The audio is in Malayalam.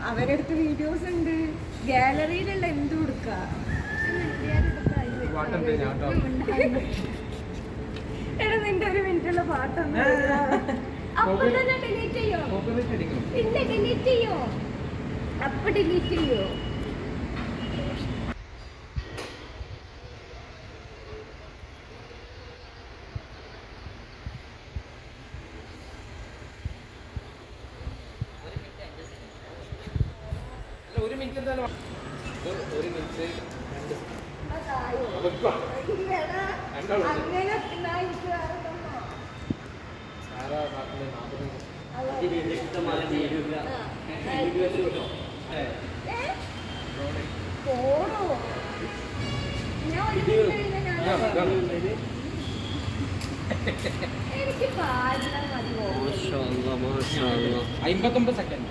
അവരടുത്ത് വീഡിയോസ് ഉണ്ട്, ഗാലറിയിലുള്ള എന്ത് കൊടുക്ക. എടാ നിന്റെ ഒരു മിനിറ്റുള്ള പാട്ടൊന്നും അപ്പൊ തന്നെ ഡിലീറ്റ് ചെയ്യോ? ഇല്ല ഡിലീറ്റ് ചെയ്യോ? അപ്പൊ ഡിലീറ്റ് ചെയ്യോ? എനിക്ക് 59 സെക്കൻഡ്.